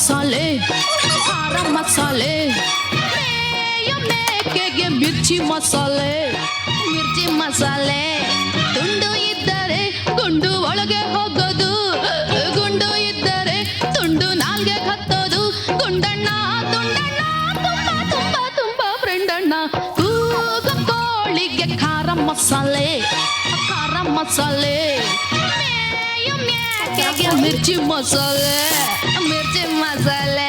ಮಸಾಲೆ ಖಾರ ಮಸಾಲೆ ಮೇಕೆಗೆ ಮಿರ್ಚಿ ಮಸಾಲೆ ಮಿರ್ಚಿ ಮಸಾಲೆ ತುಂಡು ಇದ್ದರೆ ಗುಂಡು ಒಳಗೆ ಹೋಗೋದು ಗುಂಡು ಇದ್ದರೆ ತುಂಡು ನಾಲ್ಗೆ ಹತ್ತೋದು ಗುಂಡಣ್ಣ ತುಂಡಣ್ಣ ತುಂಬಾ ತುಂಬಾ ತುಂಬಾ ಫ್ರೆಂಡಣ್ಣ ಕೂಗು ಕೋಳಿಗೆ ಖಾರ ಮಸಾಲೆ ಮೇಕೆಗೆ ಮಿರ್ಚಿ ಮಸಾಲೆ ಮಿರ್ಚಿ ಮಸಾಲೆ